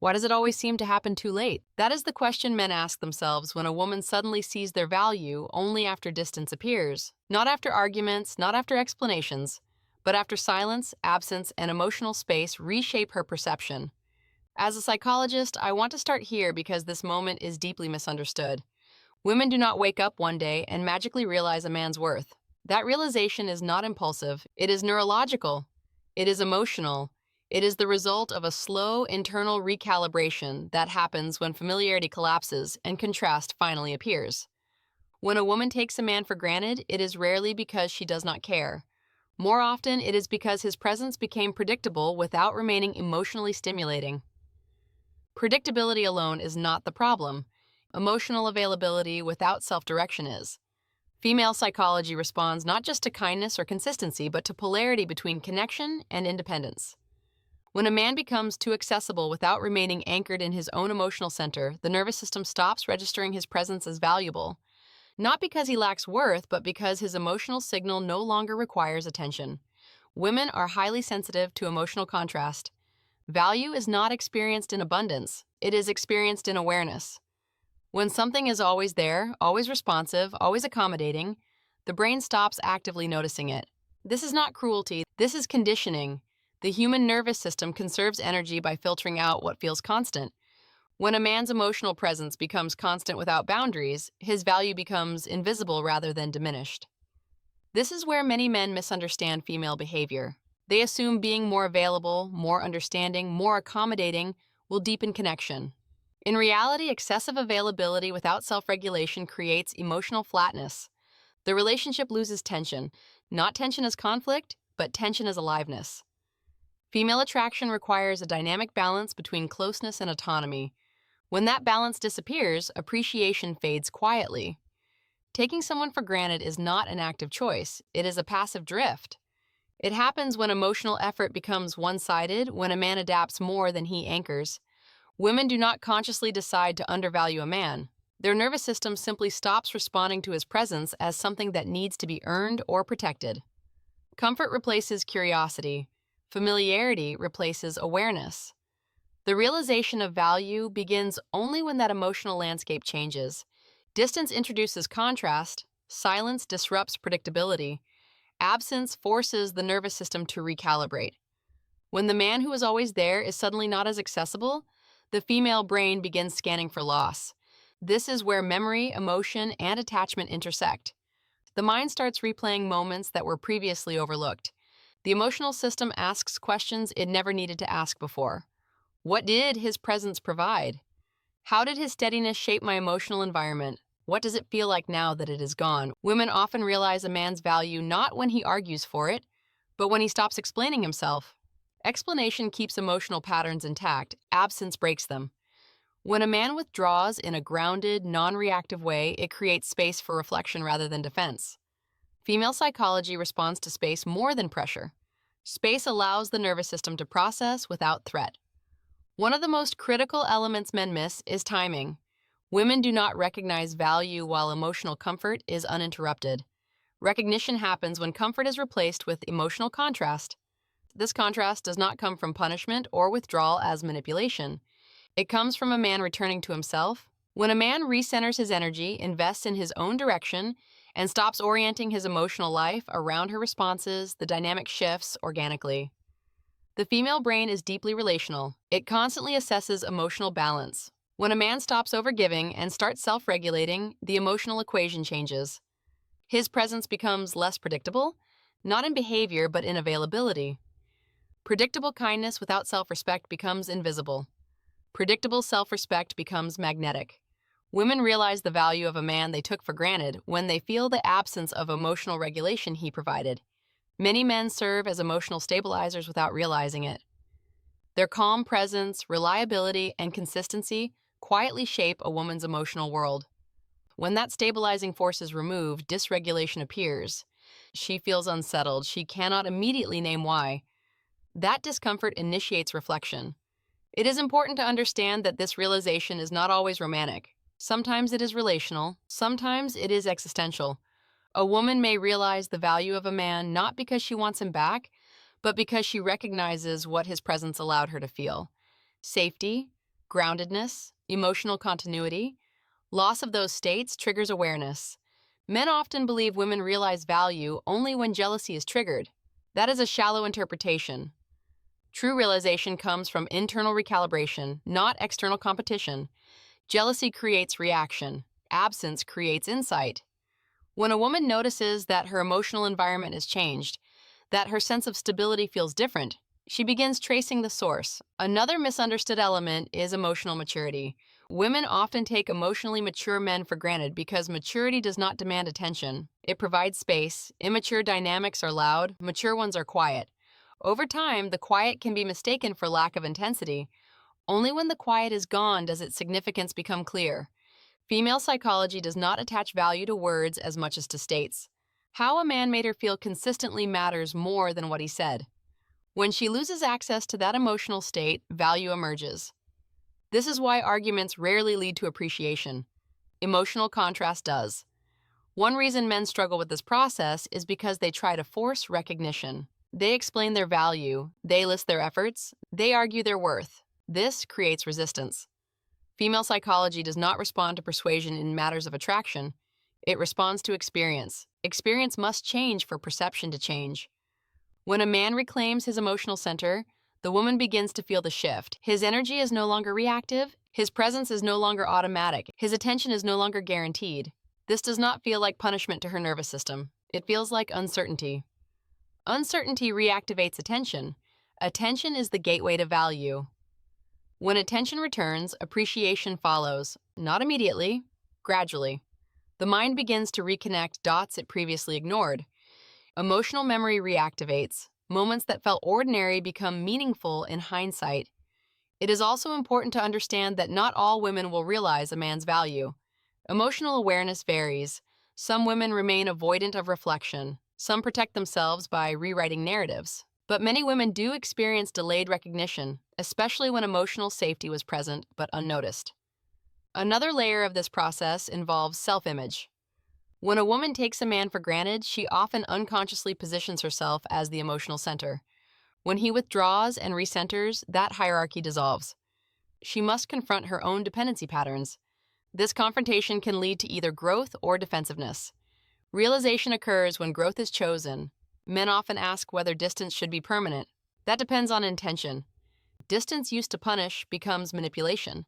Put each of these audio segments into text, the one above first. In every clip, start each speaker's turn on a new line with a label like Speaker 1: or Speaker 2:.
Speaker 1: Why does it always seem to happen too late? That is the question men ask themselves when a woman suddenly sees their value only after distance appears. Not after arguments, not after explanations, but after silence, absence, and emotional space reshape her perception. As a psychologist, I want to start here because this moment is deeply misunderstood. Women do not wake up one day and magically realize a man's worth. That realization is not impulsive, it is neurological, it is emotional, it is the result of a slow internal recalibration that happens when familiarity collapses and contrast finally appears. When a woman takes a man for granted, it is rarely because she does not care. More often, it is because his presence became predictable without remaining emotionally stimulating. Predictability alone is not the problem. Emotional availability without self-direction is. Female psychology responds not just to kindness or consistency, but to polarity between connection and independence. When a man becomes too accessible without remaining anchored in his own emotional center, the nervous system stops registering his presence as valuable, not because he lacks worth, but because his emotional signal no longer requires attention. Women are highly sensitive to emotional contrast. Value is not experienced in abundance, it is experienced in awareness. When something is always there, always responsive, always accommodating, the brain stops actively noticing it. This is not cruelty, this is conditioning. The human nervous system conserves energy by filtering out what feels constant. When a man's emotional presence becomes constant without boundaries, his value becomes invisible rather than diminished. This is where many men misunderstand female behavior. They assume being more available, more understanding, more accommodating will deepen connection. In reality, excessive availability without self-regulation creates emotional flatness. The relationship loses tension, not tension as conflict, but tension as aliveness. Female attraction requires a dynamic balance between closeness and autonomy. When that balance disappears, appreciation fades quietly. Taking someone for granted is not an active choice, it is a passive drift. It happens when emotional effort becomes one-sided, when a man adapts more than he anchors. Women do not consciously decide to undervalue a man. Their nervous system simply stops responding to his presence as something that needs to be earned or protected. Comfort replaces curiosity. Familiarity replaces awareness. The realization of value begins only when that emotional landscape changes. Distance introduces contrast, silence disrupts predictability, absence forces the nervous system to recalibrate. When the man who is always there is suddenly not as accessible, the female brain begins scanning for loss. This is where memory, emotion, and attachment intersect. The mind starts replaying moments that were previously overlooked. The emotional system asks questions it never needed to ask before. What did his presence provide? How did his steadiness shape my emotional environment? What does it feel like now that it is gone? Women often realize a man's value not when he argues for it, but when he stops explaining himself. Explanation keeps emotional patterns intact, absence breaks them. When a man withdraws in a grounded, non-reactive way, it creates space for reflection rather than defense. Female psychology responds to space more than pressure. Space allows the nervous system to process without threat. One of the most critical elements men miss is timing. Women do not recognize value while emotional comfort is uninterrupted. Recognition happens when comfort is replaced with emotional contrast. This contrast does not come from punishment or withdrawal as manipulation. It comes from a man returning to himself. When a man recenters his energy, invests in his own direction, and stops orienting his emotional life around her responses, the dynamic shifts organically. The female brain is deeply relational. It constantly assesses emotional balance. When a man stops overgiving and starts self-regulating, the emotional equation changes. His presence becomes less predictable, not in behavior but in availability. Predictable kindness without self-respect becomes invisible. Predictable self-respect becomes magnetic. Women realize the value of a man they took for granted when they feel the absence of emotional regulation he provided. Many men serve as emotional stabilizers without realizing it. Their calm presence, reliability, and consistency quietly shape a woman's emotional world. When that stabilizing force is removed, dysregulation appears. She feels unsettled. She cannot immediately name why. That discomfort initiates reflection. It is important to understand that this realization is not always romantic. Sometimes it is relational, sometimes it is existential. A woman may realize the value of a man not because she wants him back, but because she recognizes what his presence allowed her to feel. Safety, groundedness, emotional continuity. Loss of those states triggers awareness. Men often believe women realize value only when jealousy is triggered. That is a shallow interpretation. True realization comes from internal recalibration, not external competition. Jealousy creates reaction. Absence creates insight. When a woman notices that her emotional environment has changed, that her sense of stability feels different, she begins tracing the source. Another misunderstood element is emotional maturity. Women often take emotionally mature men for granted because maturity does not demand attention. It provides space. Immature dynamics are loud, mature ones are quiet. Over time, the quiet can be mistaken for lack of intensity. Only when the quiet is gone does its significance become clear. Female psychology does not attach value to words as much as to states. How a man made her feel consistently matters more than what he said. When she loses access to that emotional state, value emerges. This is why arguments rarely lead to appreciation. Emotional contrast does. One reason men struggle with this process is because they try to force recognition. They explain their value, they list their efforts, they argue their worth. This creates resistance. Female psychology does not respond to persuasion in matters of attraction. It responds to experience. Experience must change for perception to change. When a man reclaims his emotional center, the woman begins to feel the shift. His energy is no longer reactive. His presence is no longer automatic. His attention is no longer guaranteed. This does not feel like punishment to her nervous system. It feels like uncertainty. Uncertainty reactivates attention. Attention is the gateway to value. When attention returns, appreciation follows, not immediately, gradually. The mind begins to reconnect dots it previously ignored. Emotional memory reactivates. Moments that felt ordinary become meaningful in hindsight. It is also important to understand that not all women will realize a man's value. Emotional awareness varies. Some women remain avoidant of reflection. Some protect themselves by rewriting narratives. But many women do experience delayed recognition, especially when emotional safety was present but unnoticed. Another layer of this process involves self-image. When a woman takes a man for granted, she often unconsciously positions herself as the emotional center. When he withdraws and recenters, that hierarchy dissolves. She must confront her own dependency patterns. This confrontation can lead to either growth or defensiveness. Realization occurs when growth is chosen. Men often ask whether distance should be permanent. That depends on intention. Distance used to punish becomes manipulation.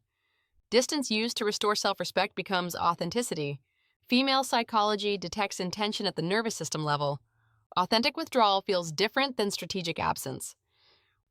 Speaker 1: Distance used to restore self-respect becomes authenticity. Female psychology detects intention at the nervous system level. Authentic withdrawal feels different than strategic absence.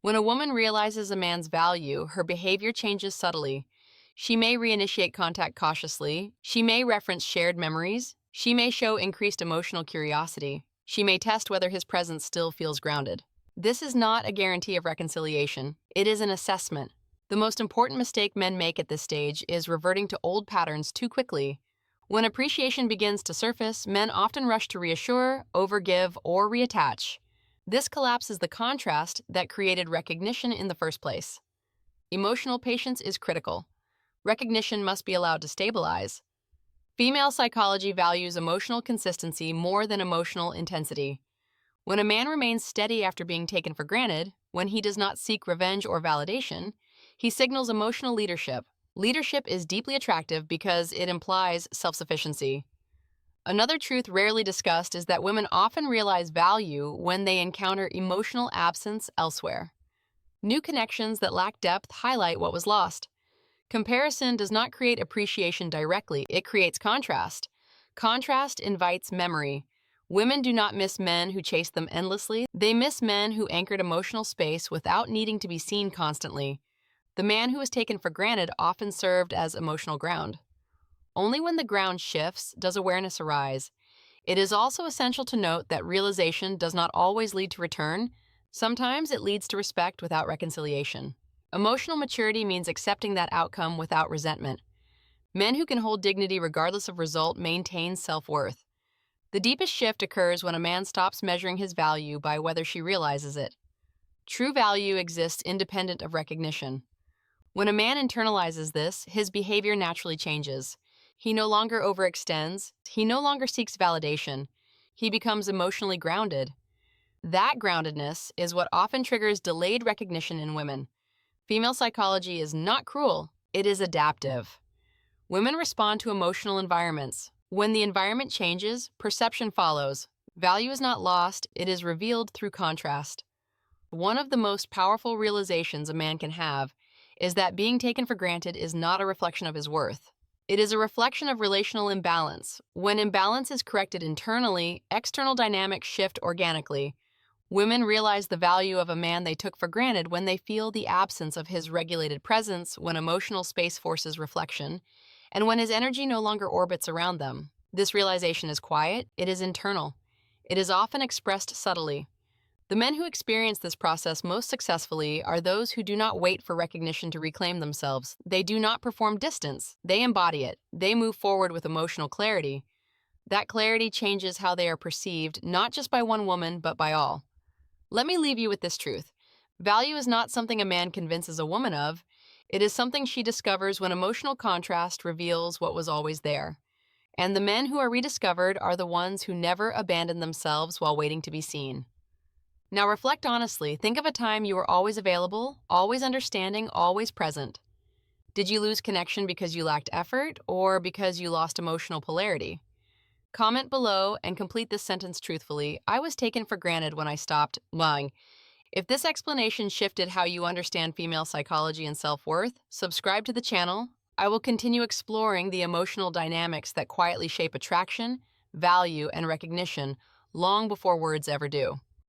Speaker 1: When a woman realizes a man's value, her behavior changes subtly. She may reinitiate contact cautiously. She may reference shared memories. She may show increased emotional curiosity. She may test whether his presence still feels grounded. This is not a guarantee of reconciliation. It is an assessment. The most important mistake men make at this stage is reverting to old patterns too quickly. When appreciation begins to surface, men often rush to reassure, overgive, or reattach. This collapses the contrast that created recognition in the first place. Emotional patience is critical. Recognition must be allowed to stabilize. Female psychology values emotional consistency more than emotional intensity. When a man remains steady after being taken for granted, when he does not seek revenge or validation, he signals emotional leadership. Leadership is deeply attractive because it implies self-sufficiency. Another truth rarely discussed is that women often realize value when they encounter emotional absence elsewhere. New connections that lack depth highlight what was lost. Comparison does not create appreciation directly, it creates contrast. Contrast invites memory. Women do not miss men who chase them endlessly. They miss men who anchored emotional space without needing to be seen constantly. The man who was taken for granted often served as emotional ground. Only when the ground shifts does awareness arise. It is also essential to note that realization does not always lead to return. Sometimes it leads to respect without reconciliation. Emotional maturity means accepting that outcome without resentment. Men who can hold dignity regardless of result maintain self-worth. The deepest shift occurs when a man stops measuring his value by whether she realizes it. True value exists independent of recognition. When a man internalizes this, his behavior naturally changes. He no longer overextends. He no longer seeks validation. He becomes emotionally grounded. That groundedness is what often triggers delayed recognition in women. Female psychology is not cruel. It is adaptive. Women respond to emotional environments. When the environment changes, perception follows. Value is not lost, it is revealed through contrast. One of the most powerful realizations a man can have is that being taken for granted is not a reflection of his worth. It is a reflection of relational imbalance. When imbalance is corrected internally, external dynamics shift organically. Women realize the value of a man they took for granted when they feel the absence of his regulated presence, when emotional space forces reflection, and when his energy no longer orbits around them. This realization is quiet, it is internal. It is often expressed subtly. The men who experience this process most successfully are those who do not wait for recognition to reclaim themselves. They do not perform distance. They embody it. They move forward with emotional clarity. That clarity changes how they are perceived, not just by one woman, but by all. Let me leave you with this truth. Value is not something a man convinces a woman of. It is something she discovers when emotional contrast reveals what was always there. And the men who are rediscovered are the ones who never abandon themselves while waiting to be seen. Now reflect honestly. Think of a time you were always available, always understanding, always present. Did you lose connection because you lacked effort or because you lost emotional polarity? Comment below and complete this sentence truthfully. I was taken for granted when I stopped lying. If this explanation shifted how you understand female psychology and self-worth, subscribe to the channel. I will continue exploring the emotional dynamics that quietly shape attraction, value, and recognition long before words ever do.